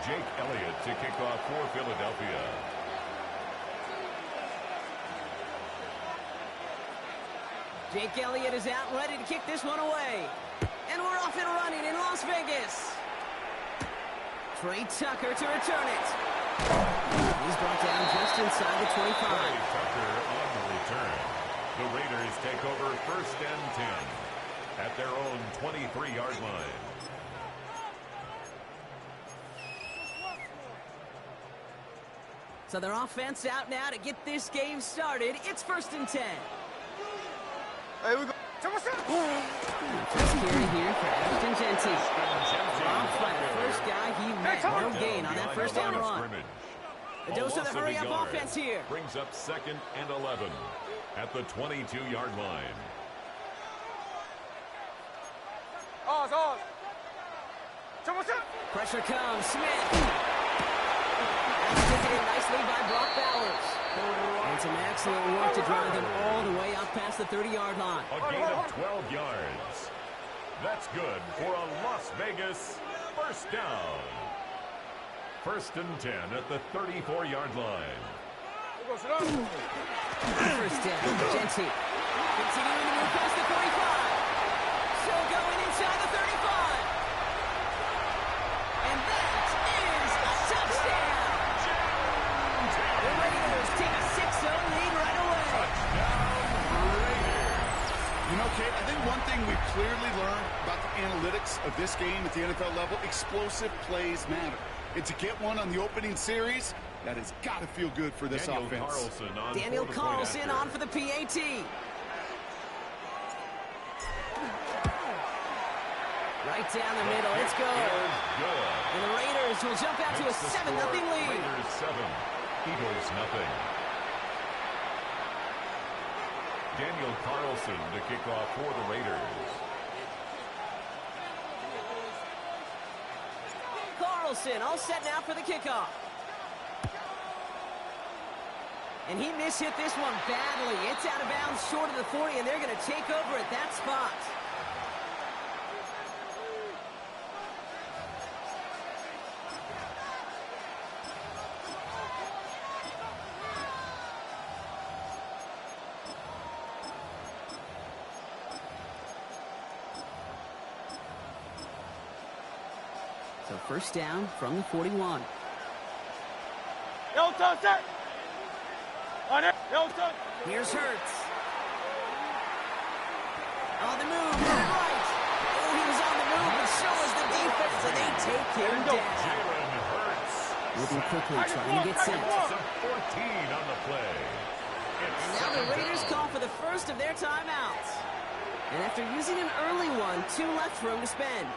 Jake Elliott to kick off for Philadelphia. Jake Elliott is out and ready to kick this one away. And we're off and running in Las Vegas. Trey Tucker to return it. He's brought down just inside the 25. Trey Tucker on the return. The Raiders take over 1st and 10 at their own 23-yard line. So their offense out now to get this game started. It's 1st and 10. Hey, we go. First carry here for Ashton Genty. Off by the first guy he met. No gain on that first down run. The dose of the hurry-up offense here. Brings up 2nd and 11 at the 22-yard line. Pressure comes. Smith. That's taken in nicely by Brock Bowers. And some excellent work to drive them all the way up past the 30-yard line. A gain of 12 yards. That's good for a Las Vegas first down. 1st and 10 at the 34-yard line. First down. Genty. Continuing to move past the 45. Still going inside the 35. And that is a touchdown. The Raiders take a 6-0 lead right away. You know, Kate, I think one thing we've clearly learned about the analytics of this game at the NFL level, explosive plays matter. And to get one on the opening series, that has got to feel good for this offense. Daniel Carlson on for the PAT. Right down the middle. It's good. And the Raiders will jump out to a 7-0 lead. Raiders 7, Eagles nothing. Daniel Carlson to kick off for the Raiders. Carlson all set now for the kickoff. And he mishit this one badly. It's out of bounds short of the 40, and they're going to take over at that spot. So first down from the 41. Here's Hurts. On the move, right. Oh, he was on the move, and so was the defense, and they take him down. Jalen Hurts. Moving quickly, trying to get set. 14 on the play. And now the Raiders call for the first of their timeouts. And after using an early one, 2 left for him to spend.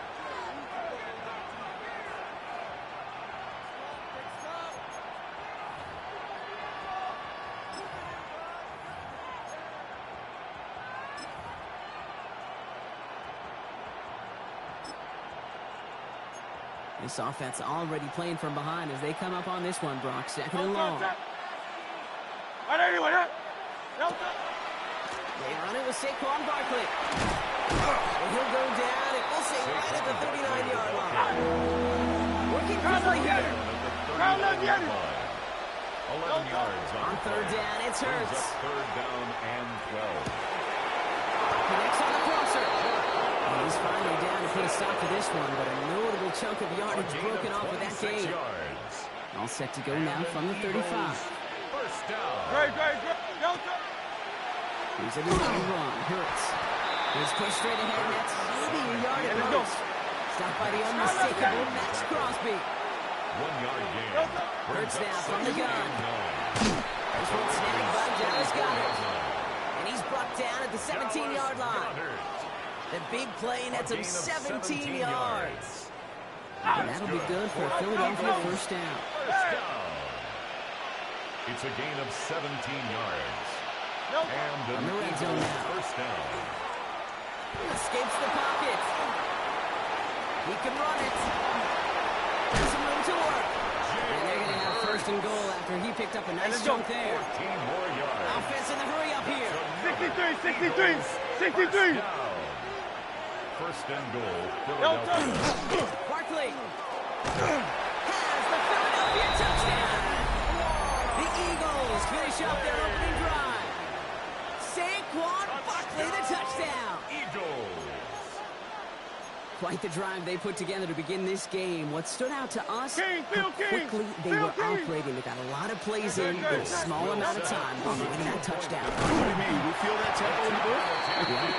This offense already playing from behind as they come up on this one, Brock. 2nd and long. They run it with Saquon Barkley. And he'll go down, and we'll say right at the 39-yard line. Working quickly here. 11 yards On 3rd down, it's Hurts. 3rd down and 12. Connects on the crosser. And he's finally down to put a stop to this one, but a notable chunk of yardage broken off with that game. All set to go now from the 35. First down. Here's a design run. Hurts. He's pushed straight ahead, and that's maybe a yard at most. Stopped by the unmistakable Max Crosby. 1 yard gain. Hurts now from the gun. This one snapped by Dallas Goedert. And he's brought down at the 17-yard line. The big play nets him 17 yards. And that'll be good for a Philadelphia first down. It's a gain of 17 yards. And on the red zone now. First down. Escapes the pocket. He can run it. There's some room to work. And they're going to have 1st and goal after he picked up a nice chunk there. 14 more yards. Offense in the hurry up here. 63. 1st and goal. Philadelphia. Barkley has Quite the drive they put together to begin this game. What stood out to us, how quickly they were operating. They got a lot of plays in a small amount of time on winning that touchdown. What do you mean? We feel that tempo in the booth?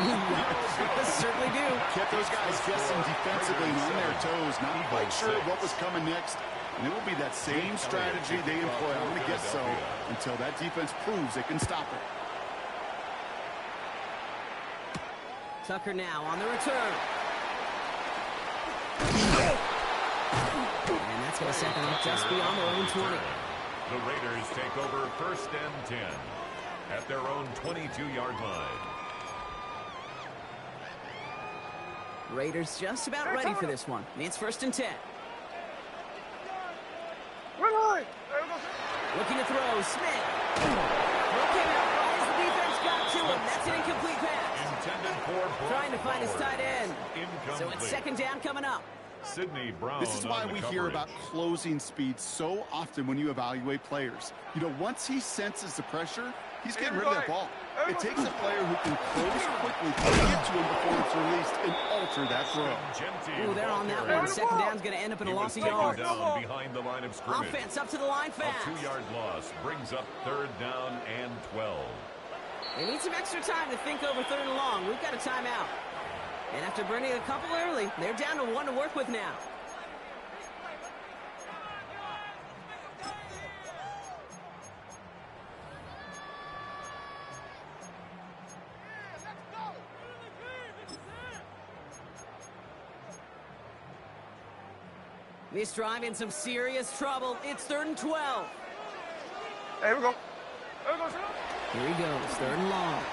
Yeah, certainly do. Kept those guys guessing defensively and on their toes, not quite sure what was coming next. And it will be that same strategy they employ, I'm going to guess so, until that defense proves they can stop it. Tucker now on the return. And that's going to set them up just beyond their own 20. The Raiders take over 1st and 10 at their own 22-yard line. Raiders just about ready for this one. It's 1st and 10. Looking to throw, Smith. Looking out right as the defense got to him. That's an incomplete pass. Trying to find his tight end. So it's 2nd down coming up. Sidney Brown. This is why we hear about closing speed so often when you evaluate players. You know, once he senses the pressure, he's getting rid of that ball. It takes a player who can close quickly to get to him before it's released and alter that throw. Ooh, they're on that one. 2nd down's going to end up in a loss of yards. Down behind the line of scrimmage. Offense up to the line fast. A 2-yard loss brings up 3rd down and 12. They need some extra time to think over 3rd and long. We've got a timeout. And after burning a couple early, they're down to 1 to work with now. This drive in some serious trouble. It's 3rd and 12. Here we go. Here he goes, 3rd and long.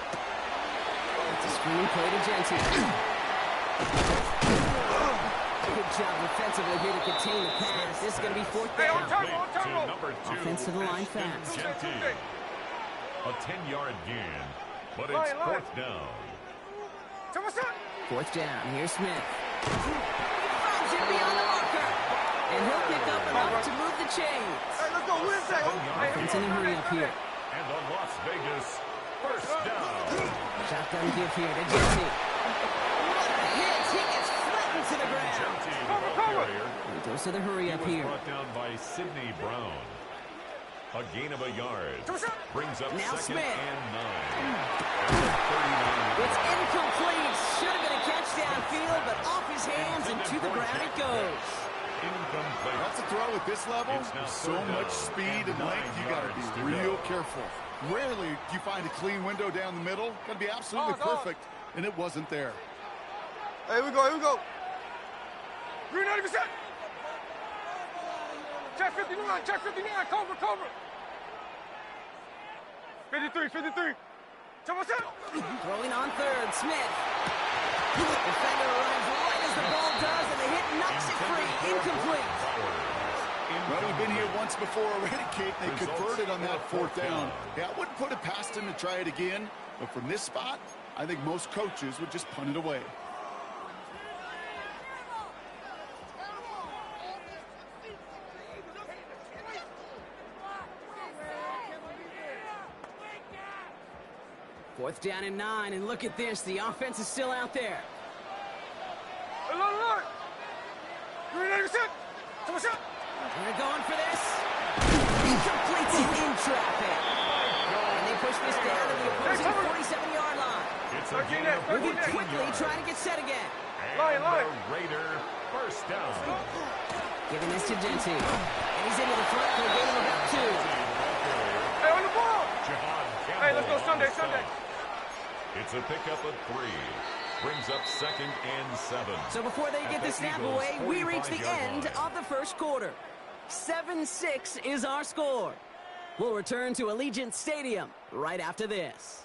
It's a screen play to Genty. Good job defensively here to contain the pass. This is going to be 4th down. Offense to the line fast. Genty. A 10-yard gain, but it's 4th down. 4th down. Here's Smith. Finds it beyond the marker. And he'll pick up enough to move the chains. Offense in a hurry up here. And the Las Vegas 1st down. Shotgun give here to Genty. What a hit! He gets flattened to the ground. He goes to the hurry up here. Brought down by Sidney Brown. A gain of a yard. Brings up now 2nd Smith. and 9. It's incomplete. Should have been a catch downfield, but off his hands and to the ground it goes. Incomplete. That's a throw at this level. So much speed and length, you got to be real careful. Rarely do you find a clean window down the middle. Got to be absolutely perfect, and it wasn't there. Here we go. Green 90%. Check 59, cover. 53. Throwing on 3rd, Smith. Defender arrives right as the ball does, and the hit knocks it free. Incomplete. Well, we've been here once before already, Kate. They converted on that 4th down. Yeah, I wouldn't put it past him to try it again, but from this spot, I think most coaches would just punt it away. Fourth down and 9, and look at this. The offense is still out there. They're going for this. He completes it in traffic. And they push this down to the opposing 47-yard line. Moving quickly, trying to get set again. And the Raider 1st down. Giving this to Genty. And he's into the front for a gain of about 2. Hey, on the ball! Hey, let's go Sunday. It's a pickup of 3. Brings up 2nd and 7. So before they get the snap away, we reach the end of the first quarter. 7-6 is our score. We'll return to Allegiant Stadium right after this.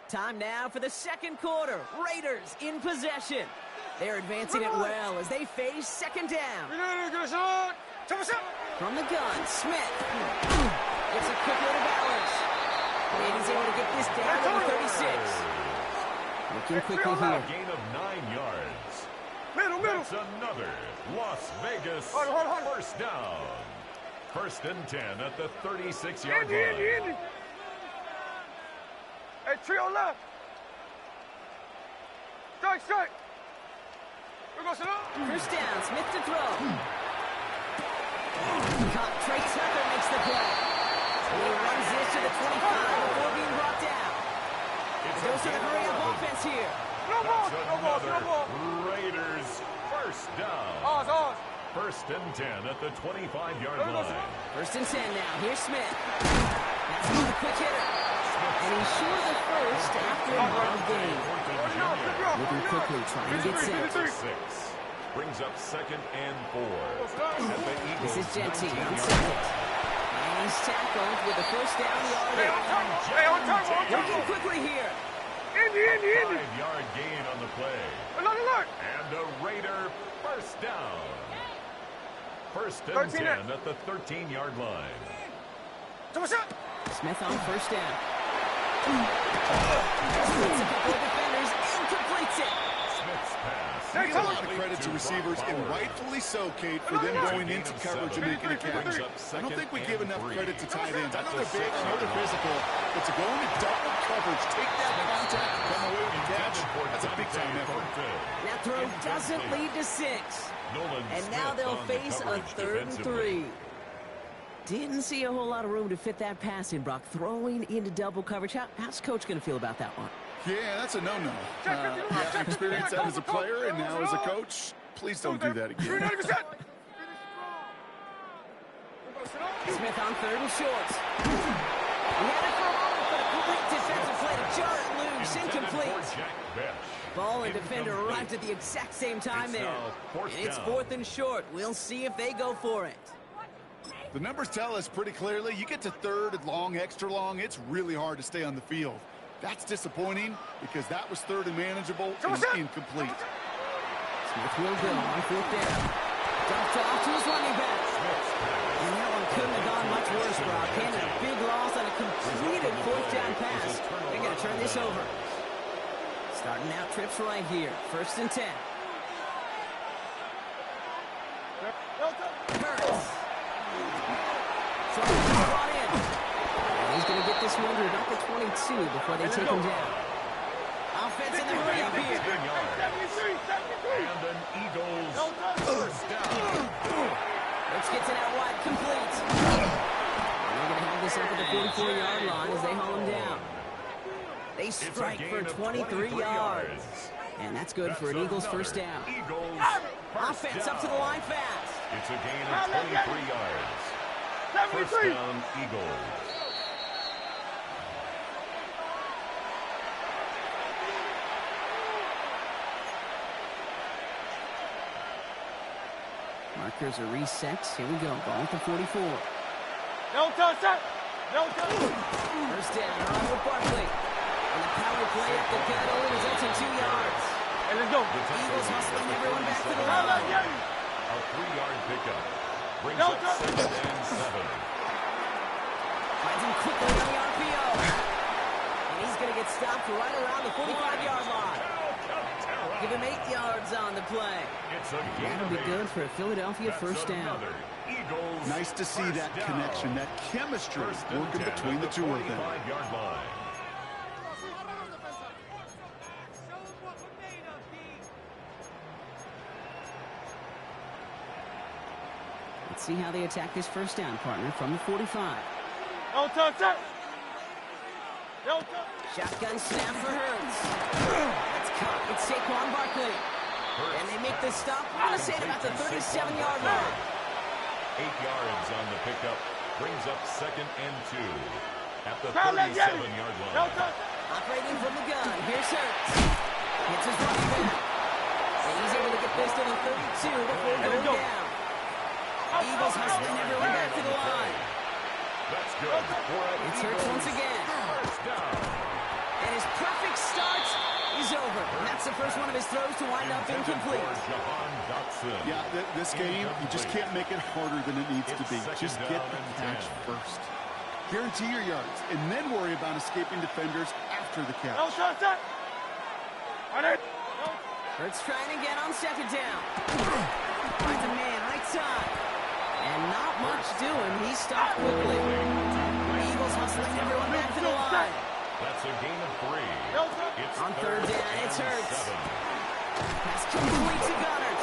Time now for the second quarter. Raiders in possession. They're advancing it well as they face 2nd down. From the gun, Smith. Gets a quick little balance. And he's able to get this down to the 36. Looking quickly here. Gain of 9 yards. That's another Las Vegas first down. 1st and 10 at the 36-yard line. Hey, trio left. Strike. First down, Smith to throw. Trey Tucker makes the play. He runs this to the 25 before being brought down. Goes to the hurry-up offense here. No ball. Raiders first down. Ours. 1st and 10 at the 25-yard line. 1st and 10 now. Here's Smith. That's another quick hitter. And he's short of the first after a hard game. Looking quickly, trying to get set. 6 brings up 2nd and 4. This is Genty on 2nd. And he's tackled with the first down yard. Working quickly here. 5-yard gain on the play. Look. And a Raider first down. 1st and 10 at the 13-yard line. Smith on first down. Splits a couple of defenders and completes it. Smith's pass. Give a lot of credit to receivers, and rightfully so, Kate, for them going into coverage and making a catch. I don't think we give enough credit to tight ends. I know they're big, I know they're physical, but to go into double coverage, take that contact, and come away with a catch, that's a big-time effort. That throw doesn't lead to 6. And now they'll face a 3rd and 3. Didn't see a whole lot of room to fit that pass in, Brock. Throwing into double coverage. How's Coach going to feel about that one? Yeah, that's a no-no. Yeah, experienced that as a player and now as a coach. Please don't do that again. Smith on 3rd and short. He had it for a moment, but a great defensive play to jar it loose. Incomplete. Ball and defender arrived at the exact same time there. And it's 4th and short. We'll see if they go for it. The numbers tell us pretty clearly, you get to 3rd and long, extra long, it's really hard to stay on the field. That's disappointing because that was 3rd and manageable and incomplete. Smith will go on 4th down. Dumped off to his running back. And that one couldn't have gone much worse, Brock. And a big loss on a completed 4th down pass. They're going to turn this over. Starting out trips right here. 1st and 10. Hurts. Brought in. And he's going to get this one to about the 22 before they take him down. Offense in the hurry up here. And an Eagles first down. Let's get to that wide complete. And they're going to have this up at the 44-yard line as they haul him down. They strike for 23 yards. And that's good for an Eagles first down. Offense up to the line fast. It's a gain of 23 yards. First down, Eagles. Markers are reset. Here we go. Ball at the 44. No touch. First down, on with Barkley. And the power play up the gut only results in 2 yards. Hey, let's go. Eagles hustling everyone back to the line. A 3-yard pickup. Brings up 2nd and 7. Finds him quickly on the RPO. And he's going to get stopped right around the 45-yard line. Give him 8 yards on the play. That'll be good for a Philadelphia first down. Nice to see that connection, that chemistry working between the two of them. Let's see how they attack this first down, partner, from the 45. No touch. Shotgun snap for Hurts. That's caught. It's Saquon Barkley. And they make the stop. I'm going to say it about the 37-yard line. 8 yards on the pickup. Brings up 2nd and 2 at the 37-yard line. Operating from the gun. Here's Hurts. Hits his running back. And he's able to get this to the 32 before going down. Eagles hustling everyone back to the line. That's good. It's Hurts once again. First down. And his perfect start is over. And that's the first one of his throws to wind up incomplete. Yeah, this game, you just can't make it harder than it needs to be. Just get the catch first. Guarantee your yards, and then worry about escaping defenders after the catch. Hurts trying again on second down. Finds a man right side. And not much doing. He stopped quickly. Eagles hustling everyone back to the line. That's a gain of 3. It's on third down, it's Hurts. Pass complete to Goddard.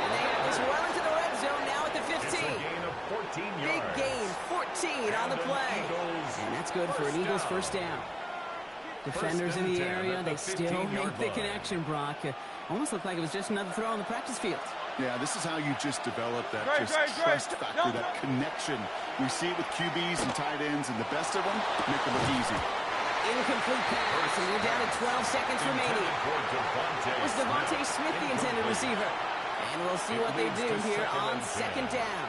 And they have this well into the red zone now at the 15. It's a gain of 14 yards. Big gain, 14 on the play. And that's good for an Eagles first down. Defenders in the area, they still make the connection, Brock. Almost looked like it was just another throw on the practice field. Yeah, this is how you just develop that trust factor, that connection. We see it with QBs and tight ends, and the best of them make it look easy. Incomplete pass, and we're down to 12 seconds remaining. That was Devontae Smith, the intended receiver. And we'll see what they do here on second down.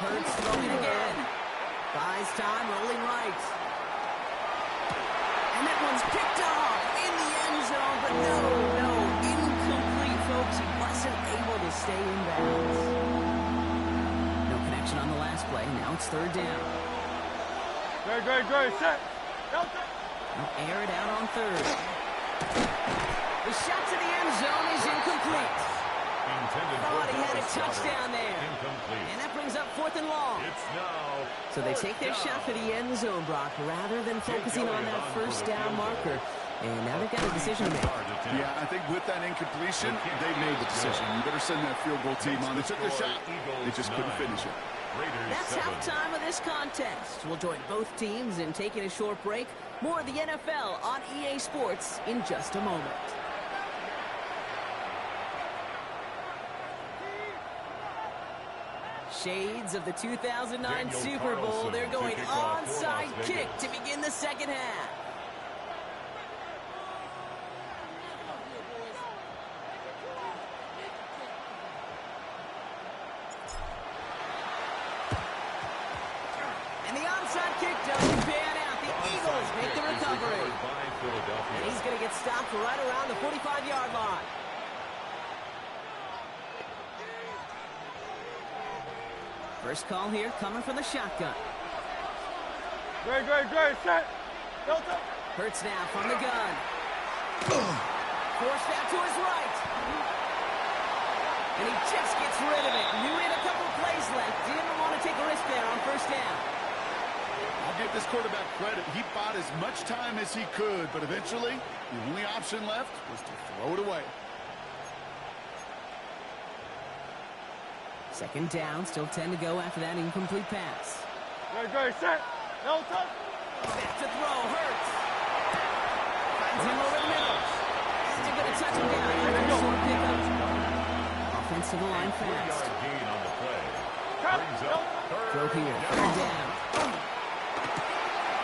Hurts throwing again. Buys time, rolling right. And that one's picked off in the end zone, but no, incomplete, folks. He wasn't able to stay in bounds. No connection on the last play. Now it's third down. Great, set. They'll air it out on third. The shot to the end zone is incomplete. Thought he had a touchdown there. Incomplete. And that brings up fourth and long. It's now. So they take their shot for the end zone, Brock, rather than focusing on that first down marker. And now they've got a decision to make. Yeah, I think with that incompletion, they made the decision. You better send that field goal team on. They took their shot. They just couldn't finish it. That's halftime of this contest. We'll join both teams in taking a short break. More of the NFL on EA Sports in just a moment. Shades of the 2009 Super Bowl. They're going onside kick to begin the second half. And the onside kick doesn't pan out. The Eagles make the recovery. And he's going to get stopped right around the 45-yard line. First call here coming from the shotgun. Great, set. Hurts now from the gun. Forced out to his right. And he just gets rid of it. Knew he had a couple of plays left. Didn't want to take a risk there on first down. I'll give this quarterback credit. He bought as much time as he could, but eventually, the only option left was to throw it away. Second down, still 10 to go after that incomplete pass. Great, set. Back to throw, Hurts. Finds him over the middle. And they're going to touch him down after a short pickup. Offense to the line fast. Throw here, third down.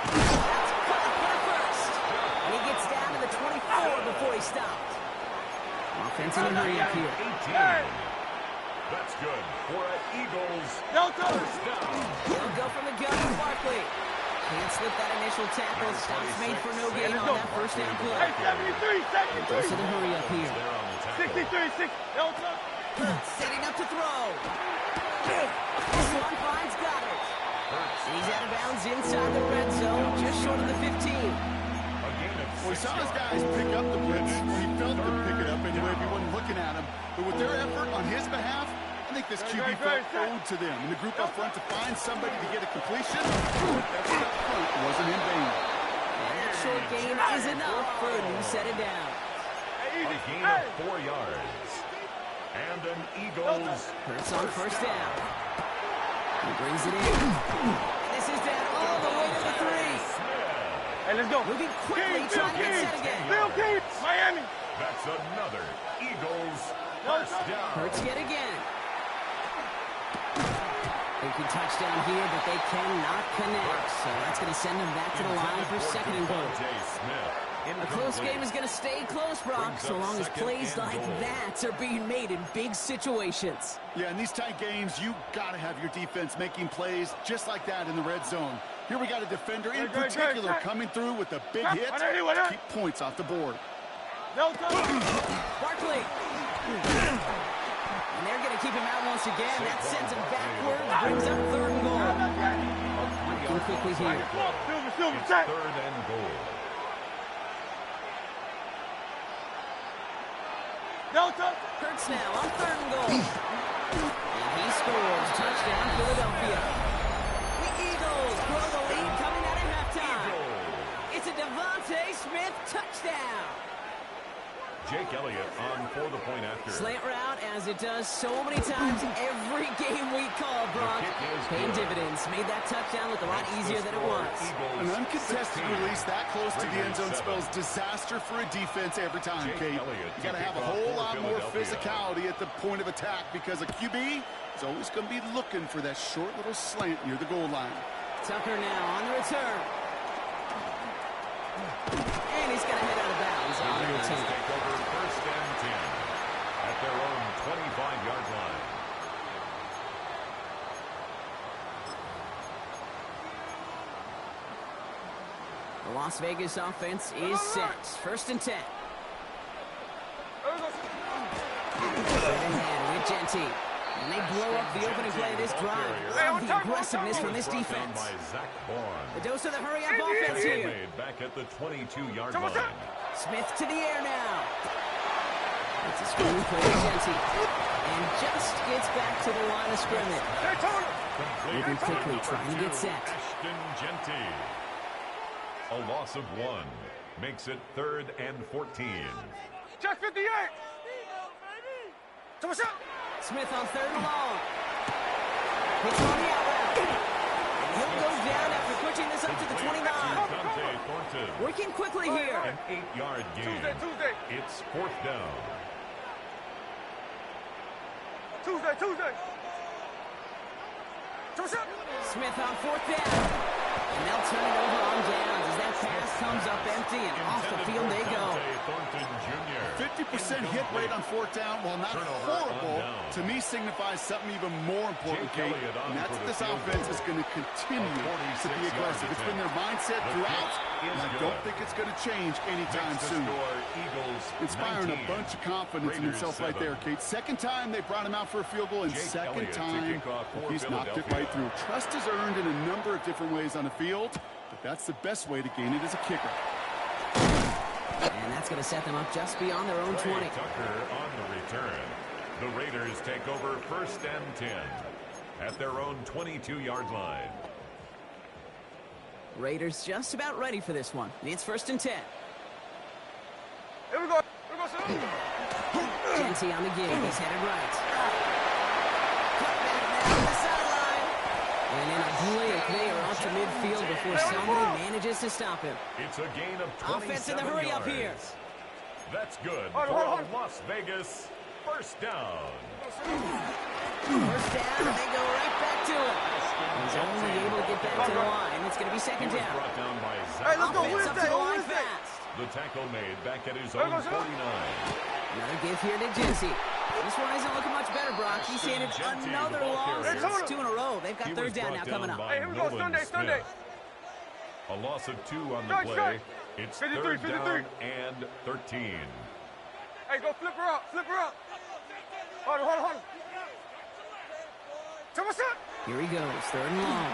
That's caught for the first. And he gets down to the 24 before he stopped. Offense in a hurry up here. 18. That's good for an Eagles first down. He'll go from the gun to Barkley. Can't slip that initial tackle. Stops made for no gain on that first down play. Hey, 73, second. Goes to the hurry up here. 63, 6. Setting up to throw. This one finds Goddard. He's out of bounds inside the red zone, just short of the 15. Well, he saw his guys pick up the blitz. He felt them pick it up anyway if he wasn't looking at him. But with their effort on his behalf, I think this QB felt owed to them. And the group up front to find somebody to get a completion, that step front wasn't in vain. And that short gain is enough for a new set of downs. A gain of 4 yards. And an Eagles. Hurts on first down. He brings it in. And this is down all the way to the 3. Hey, let's go. Moving quickly, trying to get set again. Bill Gates, Miami. That's another Eagles first down. Hurts yet again. Thinking touchdown here, but they cannot connect. So that's going to send them back to the line for second and goal. A close game is going to stay close, Brock, so long as plays like that are being made in big situations. Yeah, in these tight games, you got to have your defense making plays just like that in the red zone. Here we got a defender in particular coming through with a big hit to keep points off the board. Barkley. And they're going to keep him out once again. That sends him backwards, brings up third and goal. Working quickly here. It's third and goal. Hurts now on 3rd and goal. And he scores. Touchdown, Philadelphia. The Eagles grow the lead coming out of halftime. It's a Devontae Smith touchdown. Jake Elliott on for the point after. Slant route, as it does so many times every game we call, Brock. Paying dividends. Made that touchdown look a lot easier than it was. An uncontested release that close to the end zone spells disaster for a defense every time, Kate. You got to have a whole lot more physicality at the point of attack because a QB is always going to be looking for that short little slant near the goal line. Tucker now on the return. And he's going to head out of bounds on the return. Take over 1st and 10 at their own 25-yard line. The Las Vegas offense is set. 1st and 10. With Genty. And they blow up the opening play of this drive. Love the aggressiveness from this defense. The dose of the hurry-up offense here. Back at the 22-yard line. Smith to the air now. It's a screen play to Genty. And just gets back to the line of scrimmage. Moving quickly, trying to get set. Ashton Genty. A loss of 1 makes it 3rd and 14. Check 58. Smith on 3rd and long. Hits on the out route. And he'll go down after pushing this up to the 29. Working quickly here. An 8-yard gain. It's 4th down. Tuesday. Smith on 4th down. And they'll turn it over on downs as that pass comes up empty and off the field they go. 50% hit rate on 4th down, while not horrible, to me signifies something even more important, Kate. And that's that this offense is going to continue to be aggressive. It's been their mindset throughout, and I don't think it's going to change anytime soon. Inspiring a bunch of confidence in himself right there, Kate. 2nd time they brought him out for a field goal, and 2nd time he's knocked it right through. Trust is earned in a number of different ways on the field, but that's the best way to gain it as a kicker. And that's going to set them up just beyond their own 20. Tucker on the return. The Raiders take over 1st and 10 at their own 22-yard line. Raiders just about ready for this one. It's 1st and 10. Here we go. Genty on the gig. He's headed right. Cut back now to the sideline. And in a blink, they are off to midfield before somebody manages to stop him. It's a gain of 27 Offense in the hurry up here. That's good for a Las Vegas 1st down. 1st down, and they go right back to it. He's only able to get back to the line. It's going to be 2nd down. Brought down by Hey, let's go. Offense up to the line fast. The tackle made back at his own 49. Another give here to Genty. This one isn't looking much better, Brock. He's handed another loss. It's 2 in a row. They've got 3rd down now coming up. Hey, here we go. Sunday. A loss of 2 on the play. It's 3rd down and 13. Hey, go flip her up. Hold on. Here he goes, 3rd and long.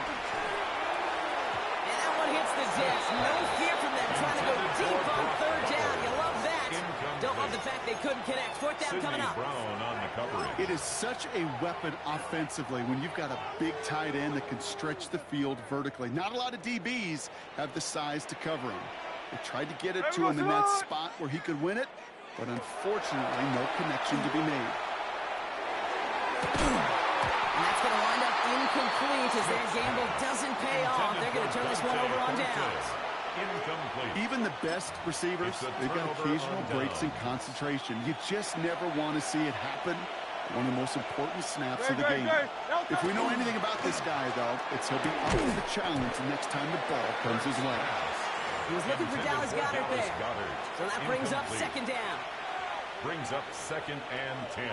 And that one hits the deck. No fear from them trying to go deep on 3rd down. You love that. Don't love the fact they couldn't connect. 4th down coming up. Brown on the coverage. It is such a weapon offensively when you've got a big tight end that can stretch the field vertically. Not a lot of DBs have the size to cover him. They tried to get it to him in that spot where he could win it, but unfortunately, no connection to be made. And that's going to wind up incomplete as their gamble doesn't pay off. They're going to turn this one over on downs. Incomplete. Even the best receivers, they've got occasional breaks in concentration. You just never want to see it happen. One of the most important snaps of the game. If we know anything about this guy, though, it's he'll be up to the challenge the next time the ball comes his way. He was looking for Dallas Goedert there. So that brings up 2nd down. Brings up 2nd and 10.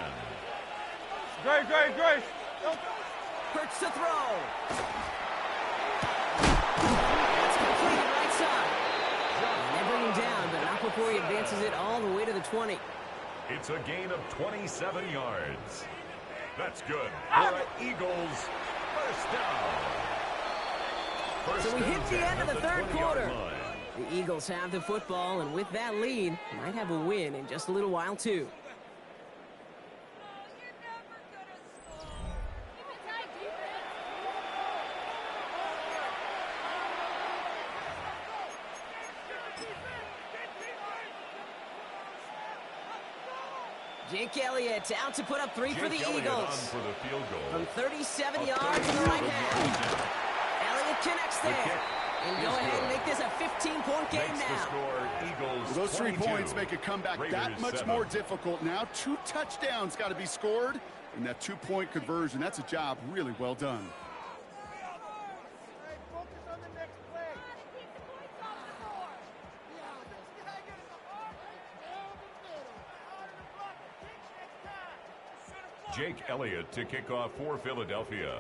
Grace. Hurts to throw. That's completed right side. And they bring him down, but not before he advances it all the way to the 20. It's a gain of 27 yards. That's good for an Eagles 1st down. So we hit the end of the 3rd quarter. The Eagles have the football, and with that lead, might have a win in just a little while, too. Jake Elliott out to put up 3 for the Elliott Eagles. on for the field goal. From 37 yards in the right half. Elliott connects there. And go ahead and make this a 15-point game Makes now. the score Eagles Those 3 22. points make a comeback Raiders that much 7. more difficult now. 2 touchdowns got to be scored. And that 2-point conversion, that's a job really well done. Jake Elliott to kick off for Philadelphia.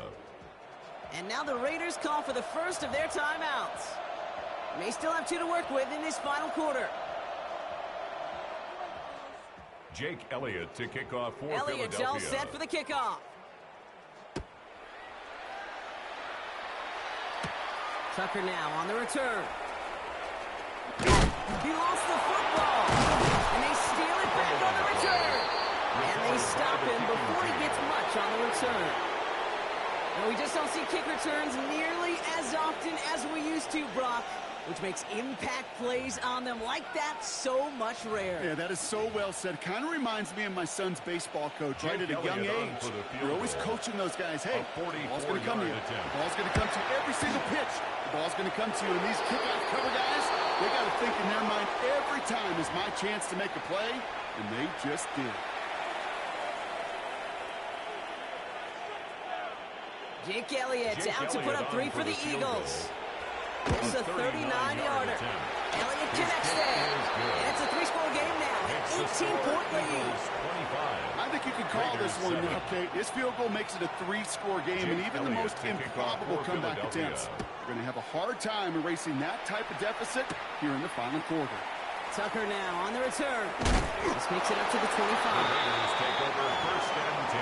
And now the Raiders call for the first of their timeouts. May still have 2 to work with in this final quarter. Jake Elliott to kick off for Elliott's Philadelphia. all set for the kickoff. Tucker now on the return. He lost the football. And they steal it back on the return. And they stop him before he gets much on the return. And we just don't see kick returns nearly as often as we used to, Brock, which makes impact plays on them like that so much rarer. Yeah, that is so well said. Kind of reminds me of my son's baseball coach, right at a young age. You're always coaching those guys. Hey, the ball's going to come to you. The ball's going to come to you every single pitch. The ball's going to come to you. And these kickoff cover guys, they got to think in their mind every time is my chance to make a play, and they just did. Jake Elliott out to put up 3 for the Eagles. It's a 39-yarder. Elliott connects there. And it's a 3-score game now. An 18-point lead. I think you can call this one now, Kate. This field goal makes it a 3-score game, and even the most improbable comeback attempts are going to have a hard time erasing that type of deficit here in the final quarter. Tucker now on the return. This makes it up to the 25. The Raiders take over first and 10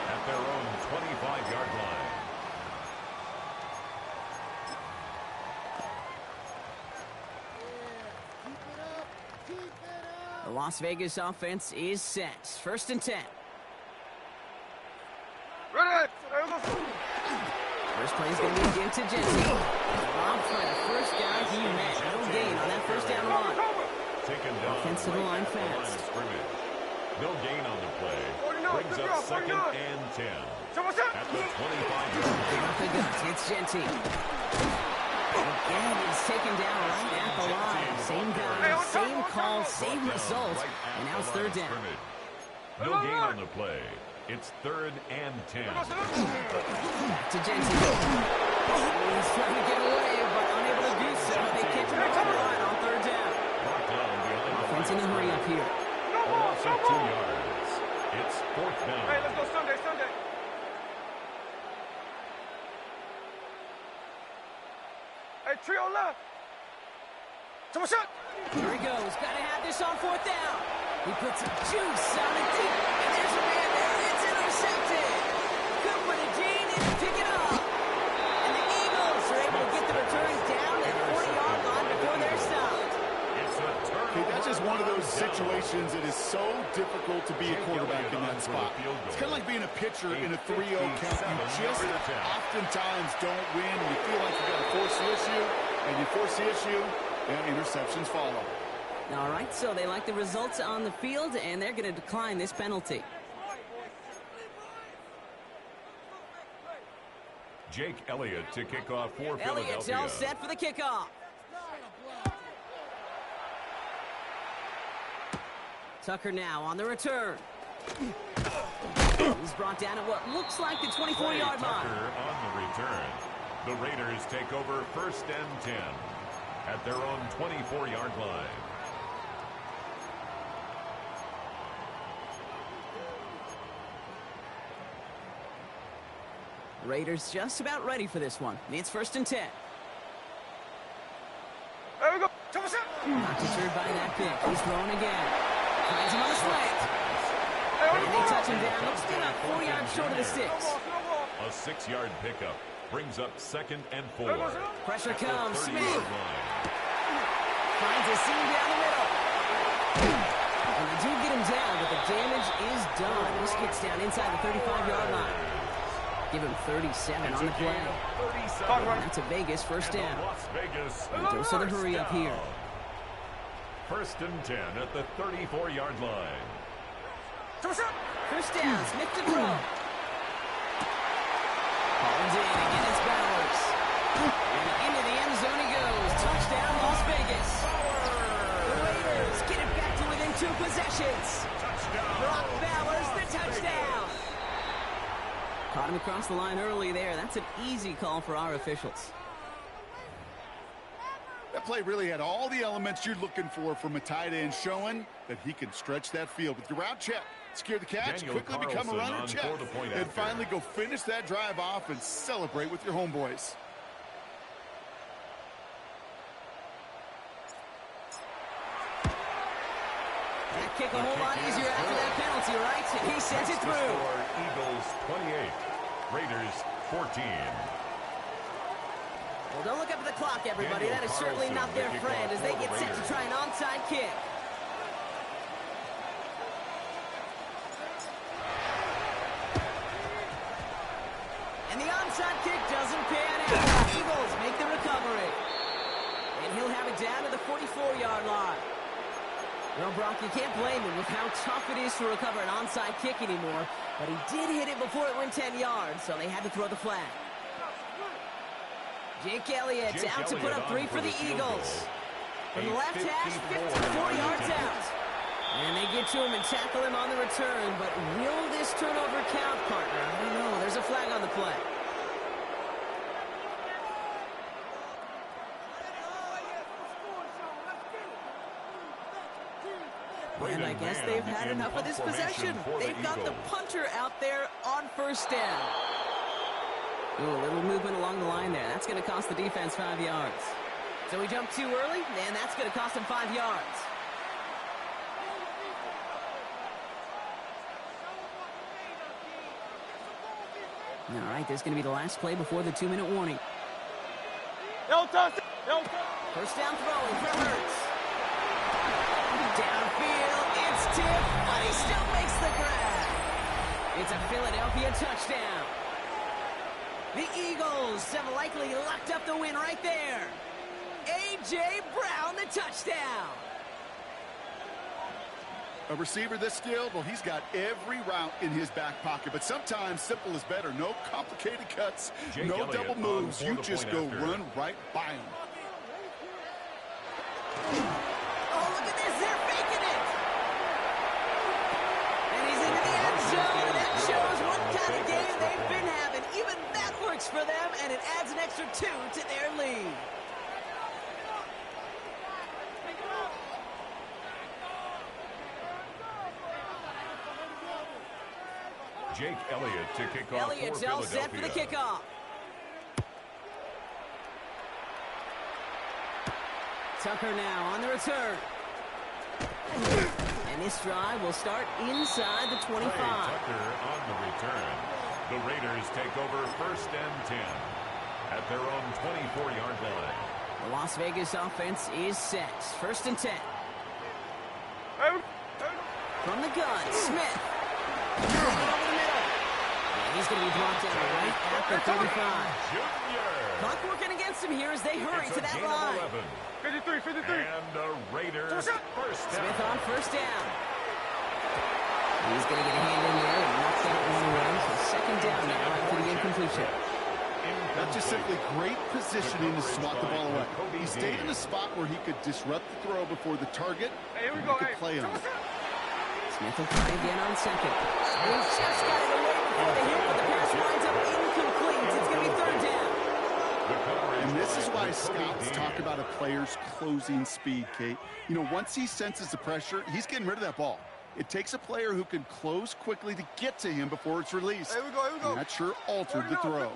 at their own 25-yard line. The Las Vegas offense is set. First and 10. Ready! First play is going to be again to Jensen. Rob for the first down he met. No gain on that first down run. Taken down Offense to the line at the line of fast. scrimmage. No gain on the play. Brings up second and 10 at the 25-yard line. Off the guts. It's Genti. Again, he's taken down right at the line. Same guy, same call, same result. And now it's third down. No gain on the play. It's third and 10. Back to Genti. He's trying to get away, but unable to do so. They catch him off the line on third down. Offense in a hurry up here. A loss of 2 yards. It's fourth down. Hey, let's go Sunday. Hey, trio left. Come on, shot. Here he goes. Got to have this on fourth down. He puts some juice on it deep. And there's a man there. It's intercepted. Good for the Gene and pick it up. And the Eagles are able to get the return down at 40-yard line before they're stopped. It's a turnover. Okay, that's just one of those situations that is so difficult to be a quarterback in that spot. It's kind of like being a pitcher in a 3-0 count. You just oftentimes don't win. You feel like you got to force the issue, and you force the issue, and interceptions follow. All right, so they like the results on the field, and they're going to decline this penalty. Jake Elliott to kick off for Elliott's Philadelphia. all set for the kickoff. Tucker now on the return. He's brought down at what looks like the 24-yard line. Tucker on the return. The Raiders take over first and 10 at their own 24-yard line. Raiders just about ready for this one. It's first and 10. There we go. Come on, shot. Not deterred by that pick. He's throwing again. Finds him on the slant. Hey, on the And they ball. touch him down. Looks to be about 4 yards short of the sticks. A 6-yard pickup brings up second and 4. Pressure At the comes. 30-yard Smith line. finds a seam down the middle. And they do get him down, but the damage is done. This gets down inside the 35-yard line. Give him 37 on the play. That's a Vegas first down. Las Vegas Dose of the hurry up here. First and 10 at the 34-yard line. First down, Smith to throw. Hauled in, again it's Bowers. And into the end zone he goes. Touchdown, Las Vegas. The Raiders get it back to within 2 possessions. Brock Bowers, the touchdown. Caught him across the line early there. That's an easy call for our officials. That play really had all the elements you're looking for from a tight end, showing that he can stretch that field with the route check, secure the catch, Daniel quickly become a runner check, and finally go finish that drive off and celebrate with your homeboys. That kick a whole lot easier after that penalty, right? He sends it through. Eagles 28, Raiders 14. Well, don't look up at the clock, everybody. That is certainly not their friend as they get set to try an onside kick. And the onside kick doesn't pan out. The Eagles make the recovery. And he'll have it down to the 44-yard line. Well, Brock, you can't blame him with how tough it is to recover an onside kick anymore. But he did hit it before it went 10 yards, so they had to throw the flag. Jake Elliott out to put up 3 for the Eagles. From the left hash, 54 yards out. And they get to him and tackle him on the return. But will this turnover count, partner? I don't know. There's a flag on the play. And I guess they've had enough of this possession. They've got the punter out there on first down. Ooh, a little movement along the line there. That's going to cost the defense 5 yards. So we jump too early, and that's going to cost him 5 yards. All right, this is going to be the last play before the 2-minute warning. First down throwing for Hurts. Downfield, it's tipped, but he still makes the grab. It's a Philadelphia touchdown. The Eagles have likely locked up the win right there. A.J. Brown, the touchdown. A receiver this skilled, well, he's got every route in his back pocket. But sometimes simple is better. No complicated cuts, no double moves. You just go run right by him. Oh, look at this. They're faking it. And he's into the end zone. That shows what kind of game they've been having. Even that works for them, and it adds an extra 2 to their lead. Jake Elliott to kick off Elliott's for all set for the kickoff. Tucker now on the return. And this drive will start inside the 25. Tucker on the return. The Raiders take over 1st and 10 at their own 24-yard line. The Las Vegas offense is set. 1st and 10. From the gun, Smith. Over the middle. And he's going to be brought down right at the 35. Clock working against him here as they hurry to that line. 53. And the Raiders first down. Smith on first down. He's going to get a hand in there and knock that one away. So 2nd down now after the incompletion. That's just simply great positioning to swat the ball away. He stayed in a spot where he could disrupt the throw before the target. Hey, here we and go. he could play on it. Smith will try again on 2nd. He just got it away before the hit, but the pass winds up incomplete. It's going to be 3rd down. And this is why scouts talk about a player's closing speed, Kate. You know, once he senses the pressure, he's getting rid of that ball. It takes a player who can close quickly to get to him before it's released. Here we go. And that sure altered the throw.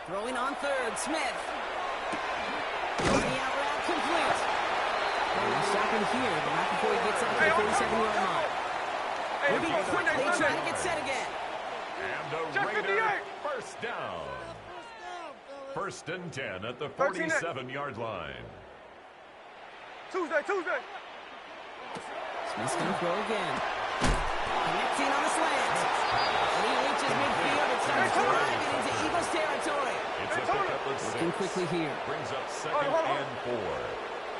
Throwing on 3rd, Smith. Throwing the out route complete. And he'll stop him here, but not before he gets up to the 47-yard line. Moving quickly, trying to get set again. And the Raiders first down. 1st and 10 at the 47-yard line. Tuesday. Smith's going to throw again. Connecting on the slant. And he reaches midfield and starts driving into Eagles territory. It's a pickup of 6. Looking quickly here. Brings up 2nd and 4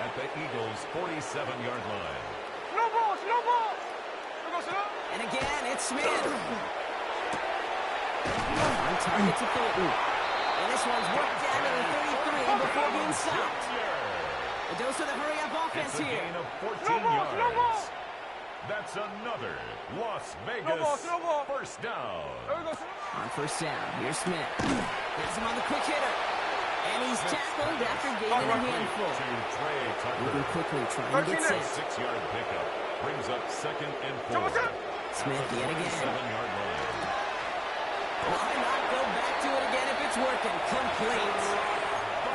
at the Eagles' 47-yard line. Slow ball, slow ball. And again, it's Smith. On target to Thornton. And this one's worked down to the 33 before being stopped. A dose of the hurry-up offense it's a here. gain of 14 yards. That's another Las Vegas first down. On first down, here's Smith. Gets him on the quick hitter. And he's tackled after gaining a handful. Moving quickly, trying to get set. 6-yard pickup. Brings up 2nd and 4. Smith yet again. 7-yard line. Why not go back to it again if it's working? Complete.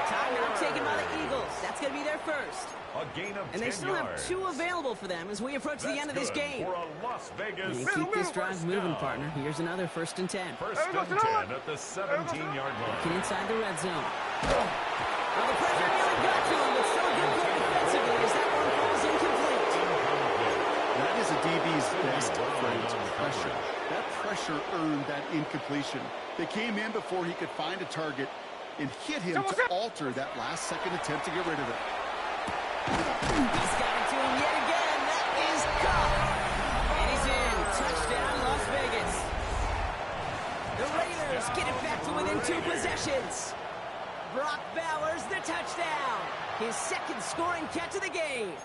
Timeout taken by the Eagles. That's going to be their first. A gain of 10 And they still have 2 available for them as we approach the end of this game. For a Las Vegas And keep this drive moving, partner. Here's another 1st and 10. First and 10 at the 17-yard line. Looking inside the red zone. Well, the pressure nearly got to him, but still a good play defensively as that one falls incomplete. That is a DB's best friend, pressure. That pressure earned that incompletion. They came in before he could find a target and hit him to alter that last-second attempt to get rid of it. He's got it to him yet again. That is caught. And he's in. Touchdown, Las Vegas. The Raiders get it back to within 2 possessions. Brock Bowers, the touchdown. His 2nd scoring catch of the game.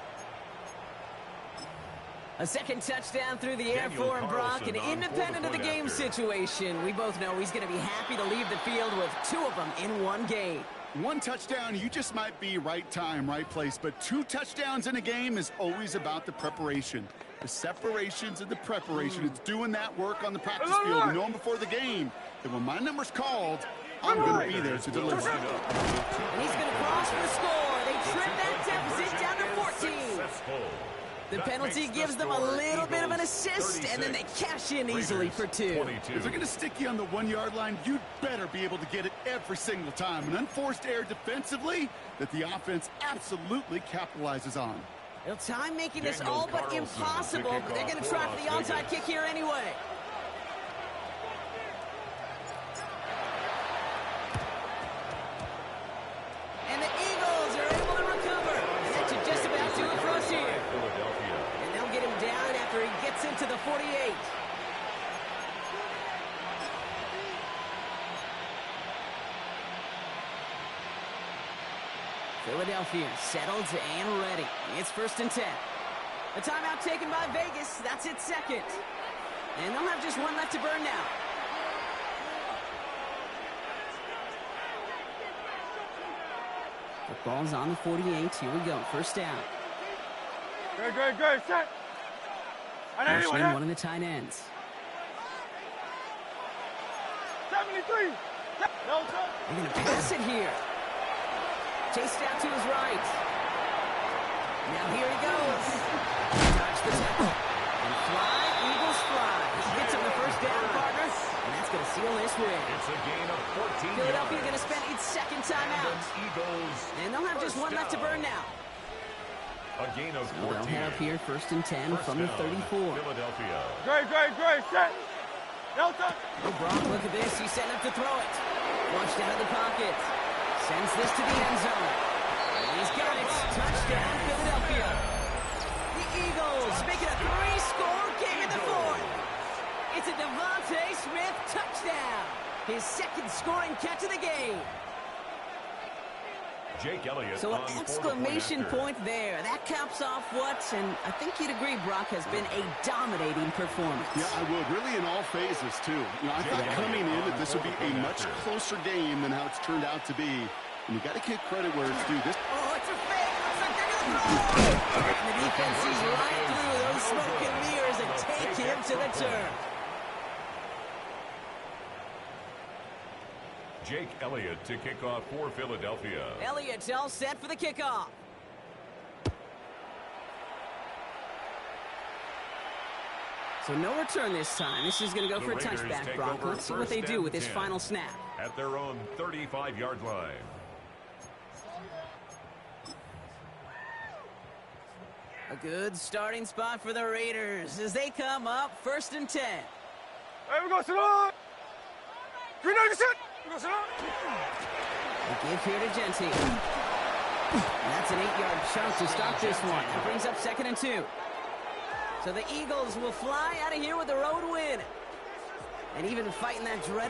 A 2nd touchdown through the air for him, Brock, and independent of the game situation, we both know he's going to be happy to leave the field with 2 of them in one game. 1 touchdown, you just might be right time, right place, but 2 touchdowns in a game is always about the preparation. The separations and the preparation. It's doing that work on the practice field. We know before the game that when my number's called, I'm going to be there to deliver. And he's going to cross for the score. They trim that deficit down to 14. The penalty gives them a little bit of an assist, and then they cash in easily for 2. If they're going to stick you on the 1-yard line, you'd better be able to get it every single time. An unforced error defensively that the offense absolutely capitalizes on. Well, time making this all but impossible, but they're going to try for the onside kick here anyway. And the Eagles are able to recover. And that should just about do it for us here. And they'll get him down after he gets into the 48. Philadelphia settled and ready. It's 1st and 10. A timeout taken by Vegas. That's its 2nd. And they'll have just 1 left to burn now. The ball's on the 48. Here we go. 1st down. Good, set. Rushing one of the tight ends. 73. They're going to pass it here. Chased out to his right. Now here he goes. Dodge the tackle. And fly, Eagles fly. He gets him the 1st down, partner. And that's going to seal this win. It's a gain of 14 Philadelphia yards. going to spend its 2nd timeout. Eagles. And they'll have just 1 left to burn now. A gain of 14. They'll head up here 1st and 10 from the 34. Philadelphia. Great, set. Delta. Oh, Brock, look at this. He's setting up to throw it. Flushed out of the pocket. Sends this to the end zone. And he's got it. Touchdown, Philadelphia. The Eagles make it a 3-score game in the 4th. It's a Devontae Smith touchdown. His 2nd scoring catch of the game. Jake Elliott. So an exclamation point there. That caps off what, and I think you'd agree, Brock, has been a dominating performance. Yeah, I would. Really in all phases, too. You know, I thought coming in that this would be a much closer game than how it's turned out to be. And you got to give credit where it's due. This. Oh, it's a fake. Looks like they're going to throw. And the defense sees right through those smoke and mirrors and take him to the turf. Jake Elliott to kick off for Philadelphia. Elliott's all set for the kickoff. So no return this time. This is going to go for a touchback, Brock. Let's see what they do with this final snap. At their own 35-yard line. A good starting spot for the Raiders as they come up 1st and 10. Hey, we're going to sit on. We're going to sit on. The give here to Genty. And that's an 8-yard chunk to start this one. That brings up 2nd and 2. So the Eagles will fly out of here with a road win. And even fighting that dreaded